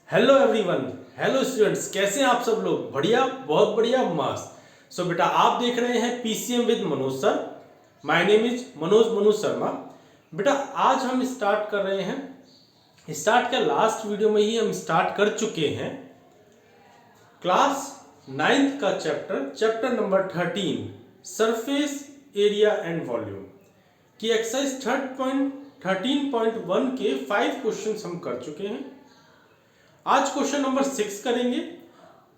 Hello everyone, hello students, कैसे हैं आप सब लोग? बढ़िया, बहुत बढ़िया, मस्त। सो बेटा, आप देख रहे हैं PCM with Manoj sir. My name is Manoj Sharma. बेटा, आज हम स्टार्ट कर रहे हैं। स्टार्ट क्या, लास्ट वीडियो में ही हम स्टार्ट कर चुके हैं क्लास 9th का chapter number 13 surface area and volume की एक्सरसाइज 13.1 के 5 क्वेश्चंस हम कर चुके हैं। आज क्वेश्चन नंबर 6 करेंगे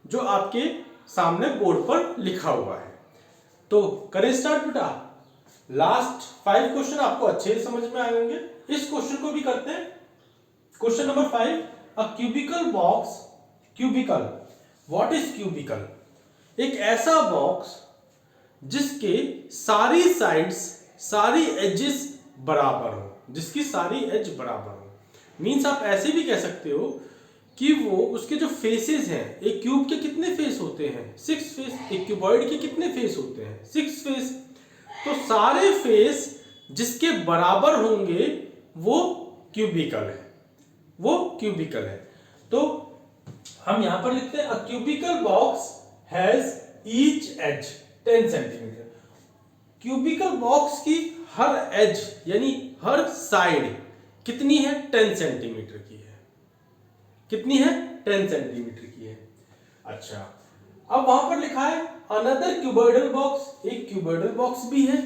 जो आपके सामने बोर्ड पर लिखा हुआ है। तो करें स्टार्ट बेटा। लास्ट 5 क्वेश्चन आपको अच्छे से समझ में आए होंगे। इस क्वेश्चन को भी करते हैं। Question number 5, a cubical box. Cubical, what is cubical? एक ऐसा बॉक्स जिसके सारी साइड्स, सारी एजेस बराबर हो, जिसकी सारी एज बराबर हो। मीन्स आप ऐसे भी कह सकते हो कि वो उसके जो फेसेस हैं, एक क्यूब के कितने फेस होते हैं? 6 फेस। एक क्यूबॉइड के कितने फेस होते हैं? 6 फेस। तो सारे फेस जिसके बराबर होंगे वो क्यूबिकल है, वो क्यूबिकल है। तो हम यहां पर लिखते हैं a cubical box has each edge 10 centimetre. Cubical box की हर एज यानी हर साइड कितनी है? 10 सेंटीमीटर की है। कितनी है? 10 सेंटीमीटर की है। अच्छा, अब वहां पर लिखा है अनदर क्यूबॉइडल बॉक्स। एक क्यूबॉइडल बॉक्स भी है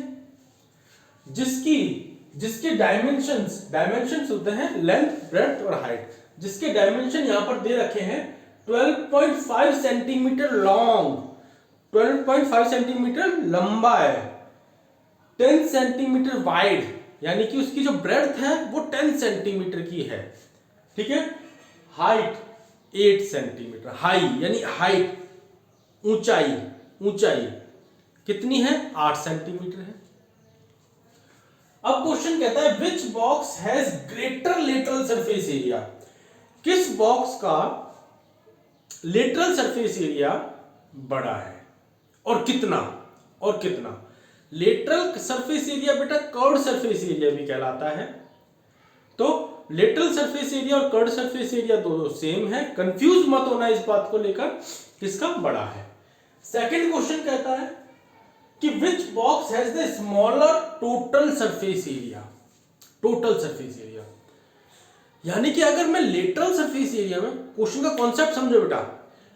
जिसके डायमेंशंस होते हैं लेंथ, ब्रेड्थ और हाइट। जिसके डायमेंशन यहां पर दे रखे हैं 12.5 सेंटीमीटर लॉन्ग, 12.5 सेंटीमीटर लंबा है, 10 सेंटीमीटर वाइड, यानी कि उसकी जो ब्रेड्थ है वो 10 सेंटीमीटर की है। ठीक है। Height 8 centimetre. हाई यानी हाइट, ऊंचाई, ऊंचाई कितनी है? 8 सेंटीमीटर है। अब क्वेश्चन कहता है which box has greater lateral surface area? किस बॉक्स का लेटरल सरफेस एरिया बड़ा है और कितना? और कितना? लेटरल सरफेस एरिया बेटा कर्व्ड सरफेस एरिया भी कहलाता है। तो लेटरल सरफेस एरिया और कर्व्ड सरफेस एरिया दोनों सेम है। कंफ्यूज मत होना इस बात को लेकर, किसका बड़ा है। सेकंड क्वेश्चन कहता है कि which box has the smaller total surface area? Total surface area यानी कि अगर मैं लेटरल सरफेस एरिया में, क्वेश्चन का कॉन्सेप्ट समझो बेटा,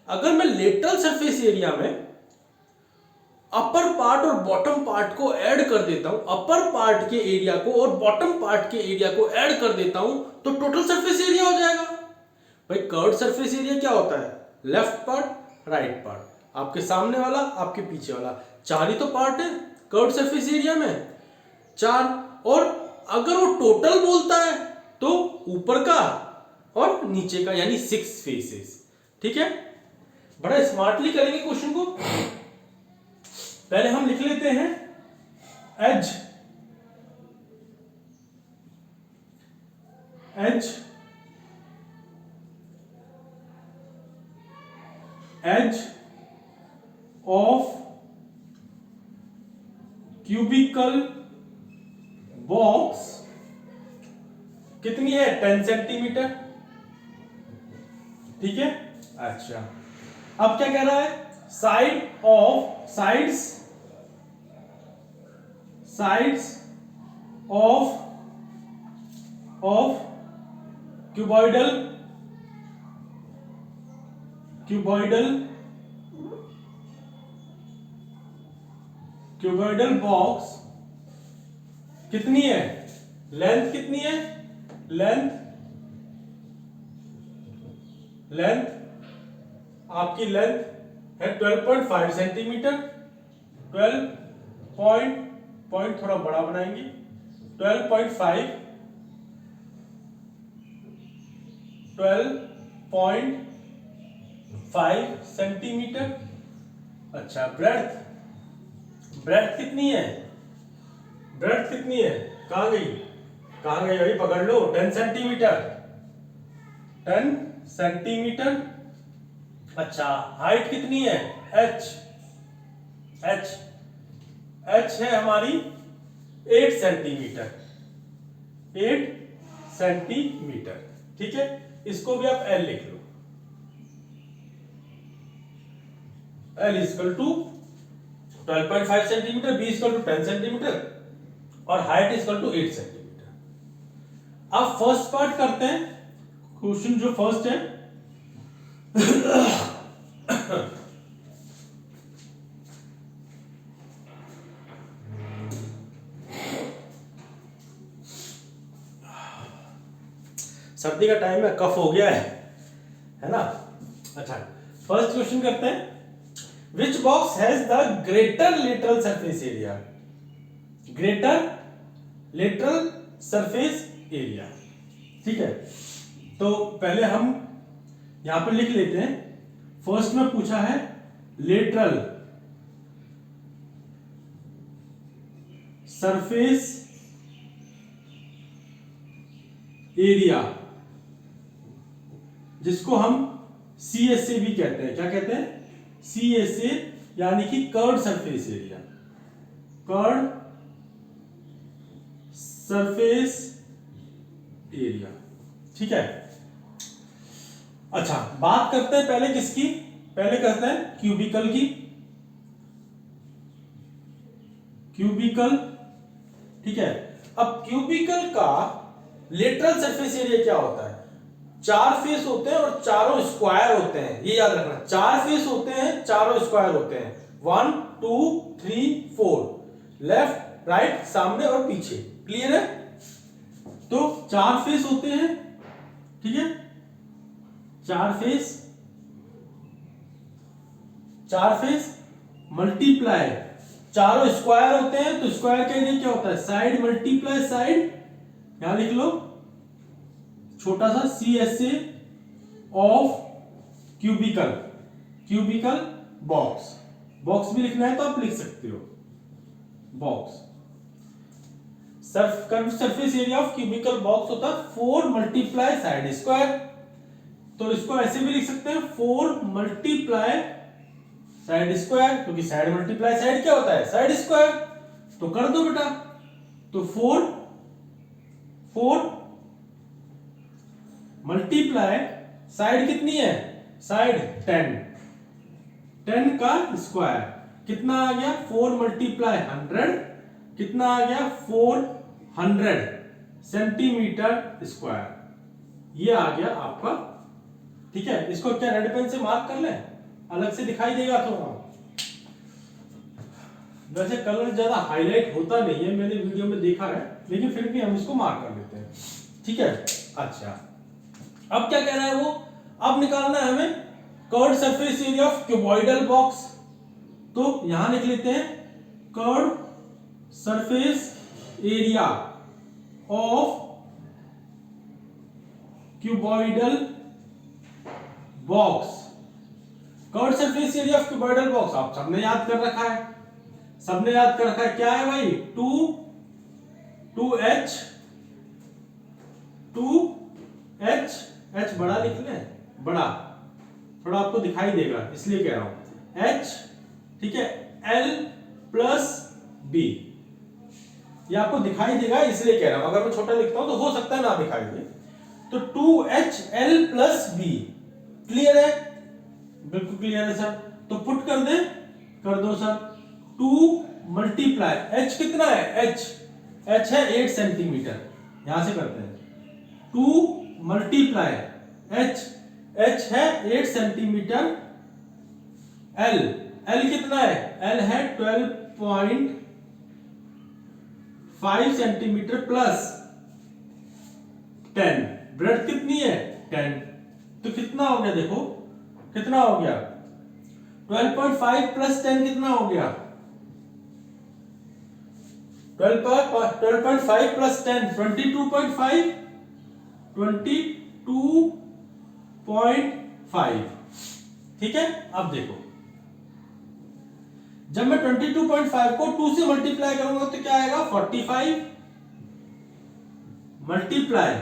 अगर मैं लेटरल सरफेस एरिया में अपर पार्ट और बॉटम पार्ट को ऐड कर देता हूं, अपर पार्ट के एरिया को और बॉटम पार्ट के एरिया को ऐड कर देता हूं, तो टोटल सरफेस एरिया हो जाएगा। भाई कर्व्ड सरफेस एरिया क्या होता है? लेफ्ट पार्ट, राइट पार्ट, आपके सामने वाला, आपके पीछे वाला, 4 ही तो पार्ट है कर्व्ड सरफेस एरिया में, 4। और अगर वो टोटल बोलता है तो ऊपर का और नीचे का, यानी 6 फेसेस। ठीक है। बड़ा स्मार्टली करेंगे क्वेश्चन को। पहले हम लिख लेते हैं edge, edge, edge of cubical box कितनी है? 10 सेंटीमीटर। ठीक है। अच्छा, अब क्या कह रहा है? Side of, sides of cuboidal box कितनी है? लेंथ कितनी है? लेंथ आपकी लेंथ है 12.5 सेंटीमीटर। 12 पॉइंट थोड़ा बड़ा बनाएंगे, 12.5 सेंटीमीटर। अच्छा, ब्रेड्थ कितनी है? ब्रेड्थ कितनी है? कहां गई भाई? पकड़ लो, 10 सेंटीमीटर, 10 सेंटीमीटर। अच्छा, हाइट कितनी है? एच है हमारी 8 सेंटीमीटर, 8 सेंटीमीटर। ठीक है, इसको भी आप एल लिख लो। L equal to 12.5 centimetre, B equal to 10 centimetre और हाइट इक्वल टू 8 सेंटीमीटर। अब फर्स्ट पार्ट करते हैं, क्वेश्चन जो फर्स्ट है सर्दी का टाइम है, कफ हो गया है ना। अच्छा, फर्स्ट क्वेश्चन करते हैं, which box has the greater lateral surface area, greater lateral surface area. ठीक है, तो पहले हम यहां पर लिख लेते हैं, फर्स्ट में पूछा है लेटरल सरफेस एरिया, जिसको हम CSA भी कहते हैं। क्या कहते हैं? CSA, यानी कि curved surface area, curved surface area. ठीक है, अच्छा बात करते हैं पहले किसकी, पहले करते हैं क्यूबिकल की, क्यूबिकल। ठीक है, अब क्यूबिकल का लेटरल सरफेस एरिया क्या होता है? 4 फेस होते हैं और चारों स्क्वायर होते हैं, ये याद रखना। 4 फेस होते हैं, चारों स्क्वायर होते हैं, 1 2 3 4, लेफ्ट राइट सामने और पीछे। क्लियर है? तो 4 फेस होते हैं, ठीक है, 4 फेस, 4 फेस मल्टीप्लाई, चारों स्क्वायर होते हैं, तो स्क्वायर का एरिया क्या होता है? Side multiply side. यहां लिख लो छोटा सा CSA of cubicle, cubical box, box भी लिखना है तो आप लिख सकते हो box. Surface area of cubical box होता है 4 मल्टीप्लाई साइड स्क्वायर, तो इसको ऐसे भी लिख सकते हैं 4 मल्टीप्लाई साइड स्क्वायर, क्योंकि साइड मल्टीप्लाई साइड क्या होता है? Side square. तो कर दो बेटा, तो 4 मल्टीप्लाई साइड कितनी है? साइड 10, 10 का स्क्वायर कितना आ गया? 4 मल्टीप्लाई 100, कितना आ गया? 400 सेंटीमीटर स्क्वायर, ये आ गया आपका। ठीक है, इसको क्या रेड पेन से मार्क कर ले, अलग से दिखाई देगा थोड़ा। वैसे कलर ज्यादा हाईलाइट होता नहीं है, मैंने वीडियो में देखा है, लेकिन फिर भी हम इसको मार्क कर लेते हैं। ठीक है, अच्छा अब क्या कह रहा है वो? अब निकालना है हमें curved surface area of cuboidal box, तो यहां लिख लेते हैं curved surface area of cuboidal box. Curved surface area of cuboidal box आप सबने याद कर रखा है, सबने याद कर रखा है। क्या है भाई? 2H, H बड़ा लिख लें, बड़ा थोड़ा आपको दिखाई देगा इसलिए कह रहा हूं H। ठीक है, L प्लस B, ये आपको दिखाई देगा इसलिए कह रहा हूं, अगर मैं छोटा लिखता हूं तो हो सकता है ना दिखाई दे। तो 2HL प्लस B, क्लियर है? बिल्कुल क्लियर है सर। तो पुट कर दे, कर दो सर। 2 मल्टीप्लाई H कितना है? H है 8 सेंटीमीटर, यहां से करते हैं 2 मल्टीप्लाई H है 8 सेंटीमीटर, L कितना है? L है 12.5 सेंटीमीटर प्लस 10, ब्रेड कितनी है? 10, तो कितना हो गया? देखो कितना हो गया? 12.5 प्लस 10 कितना हो गया? 12.5 प्लस 10 22.5, 22.5। ठीक है, अब देखो जब मैं 22.5 को 2 से मल्टीप्लाई करूंगा तो क्या आएगा? 45 मल्टीप्लाई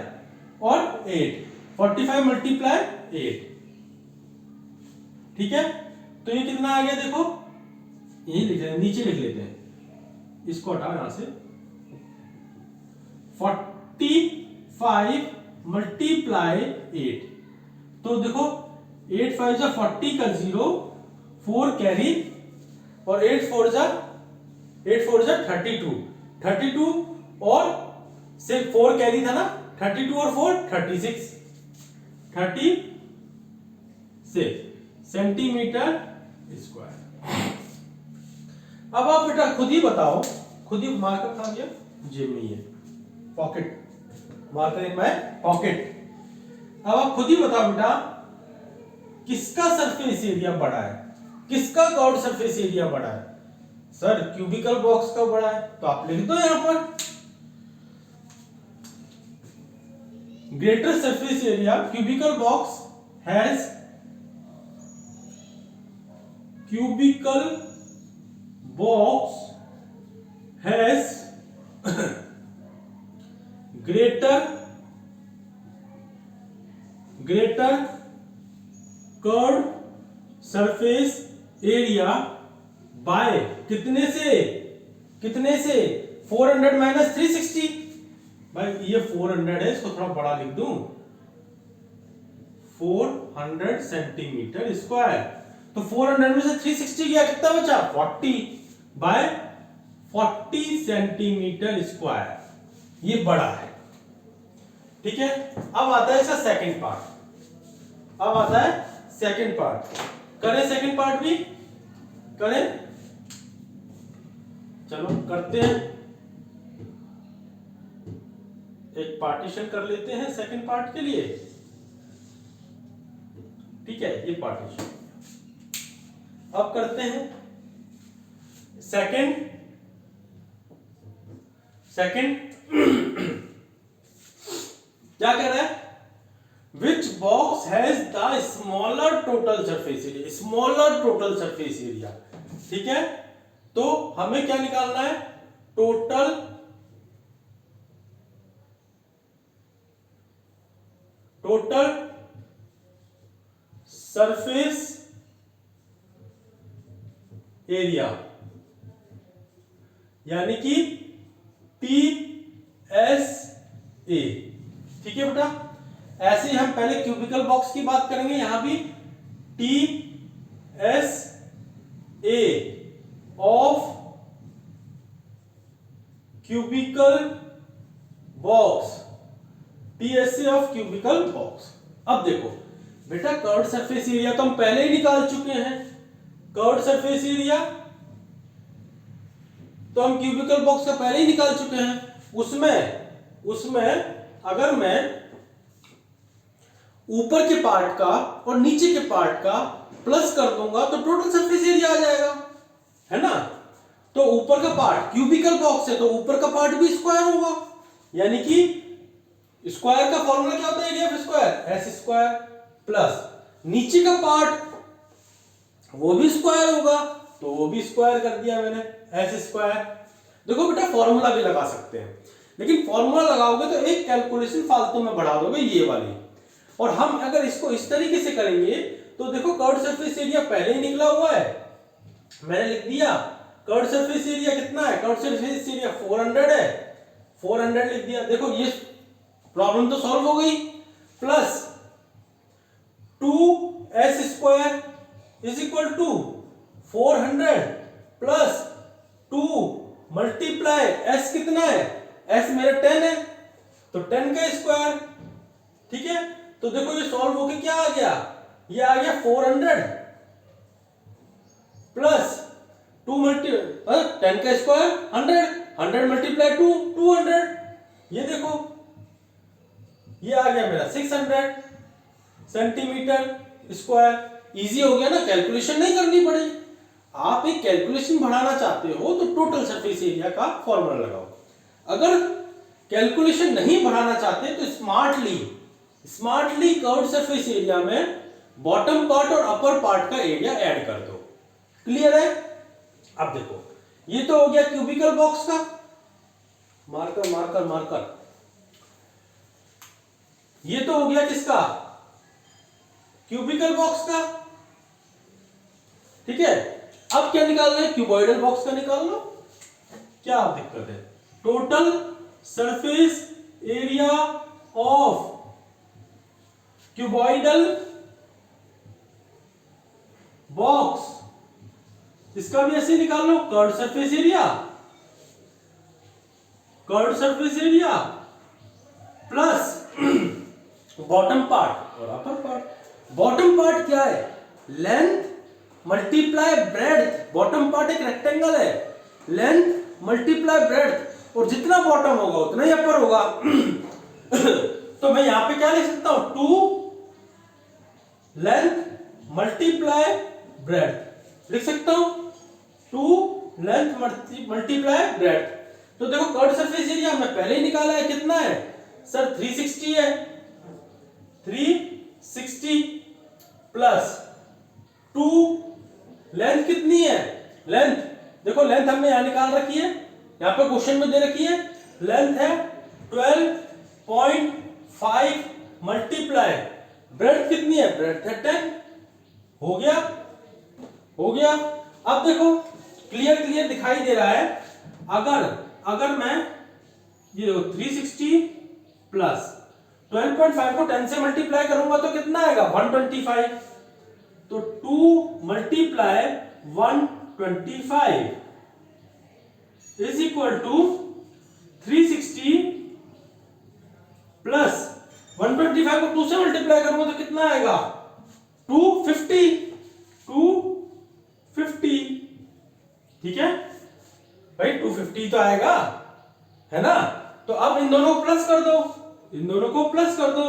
और 8, 45 मल्टीप्लाई 8। ठीक है, तो ये कितना आ गया? देखो यही लिख लेते, नीचे लिख लेते हैं, इसको हटाओ यहां से। 45 मल्टीप्लाई 8, तो देखो 8 5 40 का 0, 4 कैरी और 8 4 जा 32 और सिर्फ 4 कैरी था ना, 32 और 4 36 सेंटीमीटर स्क्वायर। अब आप बेटा खुद ही बताओ, खुद ही मार्कर कहां गया, जेब में ही है, pocket, marker in my pocket. अब आप खुद ही बताओ बेटा किसका सरफेस एरिया बड़ा है, किसका कर्व्ड सरफेस एरिया बड़ा है? सर क्यूबिकल बॉक्स का बड़ा है, तो आप लिख दो यहां पर greater surface area cubicle box has greater curved surface area by कितने से 400 माइनस 360। भाई ये 400 है, इसको थोड़ा बड़ा लिख दूं, 400 सेंटीमीटर स्क्वायर। तो 400 में से 360 गया, कितना बचा 40 बाय 40 सेंटीमीटर स्क्वायर, ये बड़ा है। ठीक है, अब आता है इसका सेकंड पार्ट। करें सेकंड पार्ट भी करें, चलो करते हैं, एक पार्टीशन कर लेते हैं सेकंड पार्ट के लिए। ठीक है, ये पार्टीशन अब करते हैं सेकंड क्या कह रहा है, which box has the smaller total surface area. ठीक है, तो हमें क्या निकालना है, टोटल सरफेस एरिया, यानी कि TSA। ठीक है बेटा, ऐसे ही हम पहले क्यूबिकल बॉक्स की बात करेंगे, यहां भी TSA ऑफ क्यूबिकल बॉक्स, अब देखो बेटा कर्व्ड सरफेस एरिया तो हम पहले ही निकाल चुके हैं, कर्व्ड सरफेस एरिया तो हम क्यूबिकल बॉक्स का पहले ही निकाल चुके हैं। उसमें अगर मैं ऊपर के पार्ट का और नीचे के पार्ट का प्लस कर दूंगा तो टोटल सरफेस एरिया आ जाएगा, है ना। तो ऊपर का पार्ट क्यूबिकल बॉक्स है तो ऊपर का पार्ट भी स्क्वायर होगा, यानी कि स्क्वायर का फॉर्मूला क्या होता है, area of square S square, plus नीचे का पार्ट वो भी स्क्वायर होगा तो वो भी स्क्वायर कर दिया मैंने, एस स्क्वायर। देखो बेटा फॉर्मूला भी लगा सकते हैं, लेकिन फॉर्मूला लगाओगे तो एक कैलकुलेशन फालतू में बढ़ा दोगे ये वाली। और हम अगर इसको इस तरीके से करेंगे तो देखो कर्व्ड सरफेस एरिया पहले ही निकला हुआ है, मैंने लिख दिया कर्व्ड सरफेस एरिया कितना है, कर्व्ड सरफेस एरिया 400 है, 400 लिख दिया। देखो ये प्रॉब्लम तो सॉल्व हो गई, plus 2s square is equal to 400 plus 2 multiply s कितना है, s मेरा 10 है तो 10 का स्क्वायर। ठीक है, तो देखो ये सॉल्व होके क्या आ गया, ये आ गया 400 प्लस 2 मल्टीप्लाई 10 का स्क्वायर 100 मल्टीप्लाई 2 200, ये देखो ये आ गया मेरा 600 सेंटीमीटर स्क्वायर। इजी हो गया ना, कैलकुलेशन नहीं करनी पड़ी। आप एक कैलकुलेशन बढ़ाना चाहते हो तो टोटल सरफेस एरिया का फॉर्मूला लगाओ, अगर कैलकुलेशन नहीं बढ़ाना चाहते तो स्मार्टली कर्व्ड सरफेस एरिया में बॉटम पार्ट और अपर पार्ट का एरिया ऐड कर दो। क्लियर है। अब देखो ये तो हो गया क्यूबिकल बॉक्स का, मार्कर मार्कर मार्कर, ये तो हो गया किसका, क्यूबिकल बॉक्स का। ठीक है, अब क्या निकालना है, क्यूबॉइडल बॉक्स का निकाल लो, क्या दिक्कत है, total surface area of cuboidal box इसका भी ऐसे निकाल लो, curved surface area, curved surface area plus bottom part और अपर पार्ट। बॉटम पार्ट क्या है? Length multiply breadth. Bottom part एक रेक्टेंगल है, लेंथ मल्टीप्लाई ब्रेड्थ, और जितना बॉटम होगा उतना ही अपर होगा। तो मैं यहां पे क्या लिख सकता हूं? 2 लेंथ मल्टीप्लाई ब्रेड्थ लिख सकता हूं, 2 लेंथ मल्टीप्लाई ब्रेड्थ। तो देखो कर्व्ड सरफेस एरिया हमने पहले ही निकाला है, कितना है सर? 360 है, 360 प्लस 2 लेंथ कितनी है? लेंथ देखो, लेंथ हमने यहां निकाल रखी है, यहां पे क्वेश्चन में दे रखी है, लेंथ है 12.5 मल्टीप्लाई ब्रेड्थ कितनी है? ब्रेड्थ है 10। हो गया, हो गया। अब देखो क्लियर क्लियर दिखाई दे रहा है। अगर मैं ये देखो 360 प्लस 12.5 को 10 से मल्टीप्लाई करूंगा तो कितना आएगा? 125। तो 2 multiply 125 is equal to 360 plus 125 को 2 से मल्टीप्लाई करूंगा तो कितना आएगा? 250। 250 ठीक है भाई, 250 तो आएगा, है ना? तो अब इन दोनों को प्लस कर दो, इन दोनों को प्लस कर दो,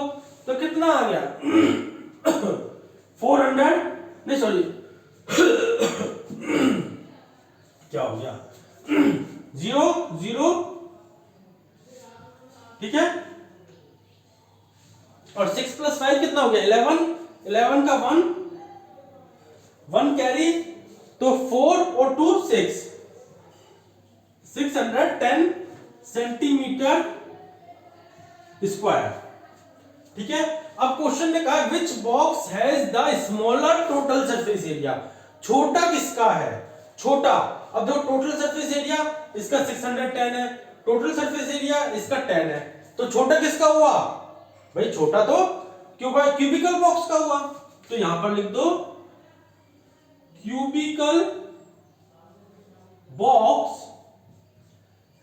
तो कितना आ गया? 400 नहीं सॉरी क्या हो गया? 0 0 ठीक है, और 6 प्लस 5 कितना हो गया? 11। 11 का 1 कैरी, तो 4 और 2 6, 610 सेंटीमीटर स्क्वायर। ठीक है, अब क्वेश्चन ने कहा which box has the smaller total surface area. छोटा किसका है? छोटा, अब देखो टोटल सरफेस एरिया इसका 610 है, टोटल सरफेस एरिया इसका 10 है, तो छोटा किसका हुआ भाई? छोटा तो क्यूबिकल बॉक्स का हुआ। तो यहां पर लिख दो cubicle box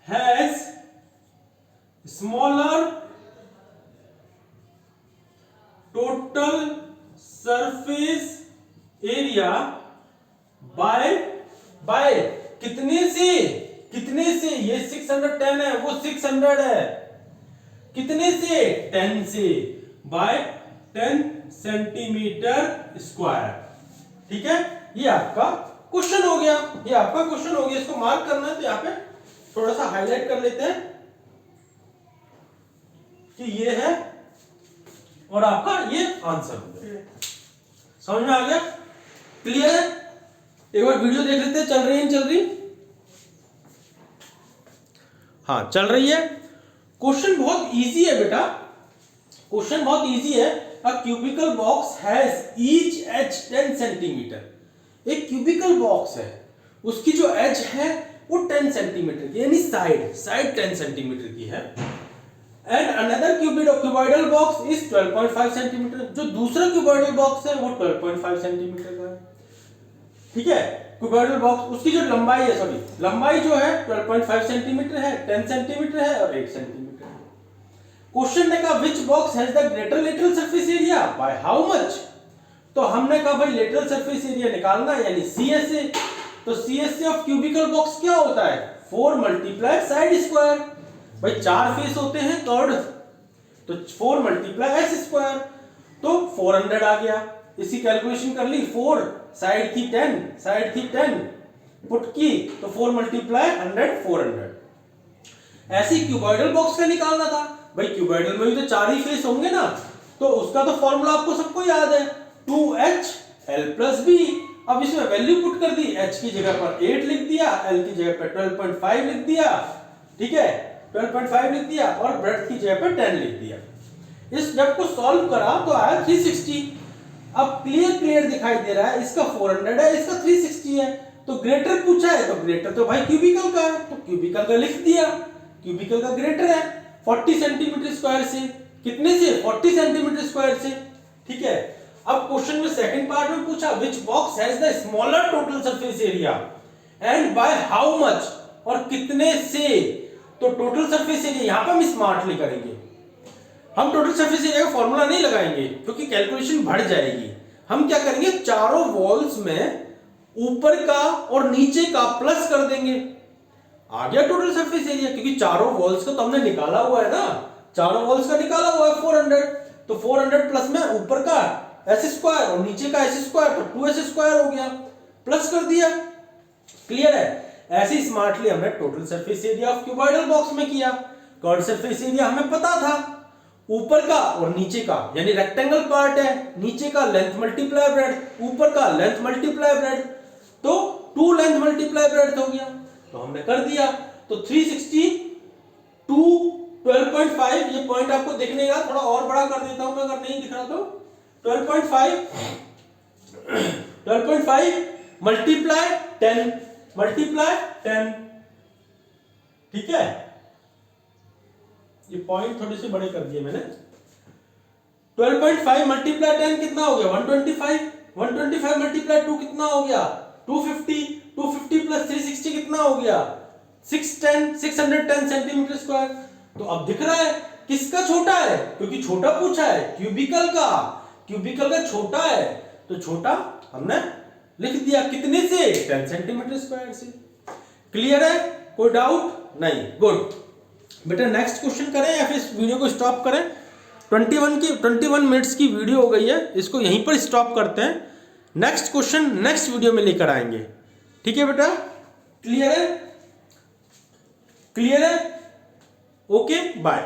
has smaller total surface area bye कितने से? कितने से? ये 610 है, वो 600 है, कितने से? 10 से, बाय 10 सेंटीमीटर स्क्वायर। ठीक है, ये आपका क्वेश्चन हो गया, ये आपका क्वेश्चन हो गया। इसको मार्क करना है तो यहां पे थोड़ा सा हाईलाइट कर लेते हैं कि ये है और आपका ये आंसर हो गया। समझ में आ गया? क्लियर है? एक बार वीडियो देख लेते हैं, चल रही है नहीं चल रही? हाँ चल रही है। क्वेश्चन बहुत इजी है बेटा, क्वेश्चन बहुत इजी है। A cubical box has each edge 10 centimetre. एक क्यूबिकल बॉक्स है, उसकी जो एज है वो 10 सेंटीमीटर की, यानी साइड 10 सेंटीमीटर की है। And another cuboidal box is 12.5 centimetre. जो दूसरा क्यूबॉइडल बॉक्स है वो 12.5 सेंटीमीटर का है। ठीक है, क्यूबॉइडल बॉक्स उसकी जो लंबाई है, सॉरी लंबाई जो है 12.5 सेंटीमीटर है, 10 सेंटीमीटर है और 1 सेंटीमीटर है। क्वेश्चन ने कहा which box has the greater lateral surface area by how much. तो हमने कहा भाई लेटरल सरफेस एरिया निकालना है, यानी CSA। तो CSA ऑफ क्यूबिकल बॉक्स क्या होता है? 4 मल्टीप्लाई साइड स्क्वायर। भाई 4 फेस होते हैं कर्व्ड, तो 4 मल्टीप्लाई एस स्क्वायर, तो 400 आ गया। इसी कैलकुलेशन कर ली, 4 साइड थी 10, साइड थी 10 पुट की, तो 4 मल्टीप्लाई 100 400। ऐसे क्यूबॉइडल बॉक्स का निकालना था। भाई क्यूबॉइडल में भी तो 4 ही फेस होंगे ना, तो उसका तो फॉर्मूला आपको सबको याद है, 2h l + b। अब इसमें वैल्यू पुट कर दी, h की जगह पर 8 लिख दिया, l की जगह पर 12.5 लिख दिया, ठीक है 12.5 लिख दिया, और ब्रेड्थ की जगह पर 10 लिख दिया। इस जब को सॉल्व करा तो आया 360। अब क्लियर दिखाई दे रहा है, इसका 400 है, इसका 360 है, तो ग्रेटर पूछा है, तो ग्रेटर तो भाई क्यूबिकल का है, तो क्यूबिकल का लिख दिया, क्यूबिकल का ग्रेटर है 40 सेंटीमीटर स्क्वायर से। कितने से? 40 सेंटीमीटर स्क्वायर से। ठीक है, अब क्वेश्चन में सेकंड पार्ट में पूछा which box has the smaller total surface area. And by how much, और कितने से। तो टोटल सरफेस एरिया यहां पर हम स्मार्टली करेंगे, हम टोटल सरफेस एरिया का फॉर्मूला नहीं लगाएंगे क्योंकि कैलकुलेशन बढ़ जाएगी। हम क्या करेंगे, चारों वॉल्स में ऊपर का और नीचे का प्लस कर देंगे, आ गया टोटल सरफेस एरिया, क्योंकि चारों वॉल्स का तो हमने निकाला हुआ है ना, चारों वॉल्स का निकाला हुआ है 400, तो 400 प्लस में ऊपर का एस स्क्वायर और नीचे का एस स्क्वायर, तो 2s स्क्वायर हो गया, प्लस कर दिया। क्लियर है। ऐसे स्मार्टली हमने total surface area of cuboidal box में किया। कर्व सरफेस एरिया हमें पता था, ऊपर का और नीचे का, यानी रेक्टेंगल पार्ट है, नीचे का लेंथ मल्टीप्लाई ब्रेड्थ, ऊपर का लेंथ मल्टीप्लाई ब्रेड्थ, तो 2 लेंथ मल्टीप्लाई ब्रेड्थ हो गया, तो हमने कर दिया। तो 360 2 12.5, ये पॉइंट आपको दिखने का, थोड़ा और बड़ा कर देता हूं मैं अगर नहीं दिख रहा तो, 12.5 मल्टीप्लाई 10 मल्टीप्लाई 10, ठीक है। ये पॉइंट थोड़े से बड़े कर दिए मैंने। 12.5 मल्टीप्लाई 10 कितना हो गया, 125, 125 मल्टीप्लाई 2 कितना हो गया, 250, 250 प्लस 360 कितना हो गया, 610 सेंटीमीटर स्क्वायर। तो अब दिख रहा है किसका छोटा है, क्योंकि छोटा पूछा है, क्यूबिकल का, क्यूबिकल का छोटा है, तो छोटा हमने लिख दिया, कितने से, 10 सेंटीमीटर स्क्वायर से। क्लियर है, कोई डाउट नहीं, गुड। बेटा नेक्स्ट क्वेश्चन करें या फिर इस वीडियो को स्टॉप करें। 21 मिनट्स की वीडियो हो गई है, इसको यहीं पर स्टॉप करते हैं, नेक्स्ट क्वेश्चन नेक्स्ट वीडियो में लेकर आएंगे, ठीक है बेटा। क्लियर है, क्लियर है, ओके बाय।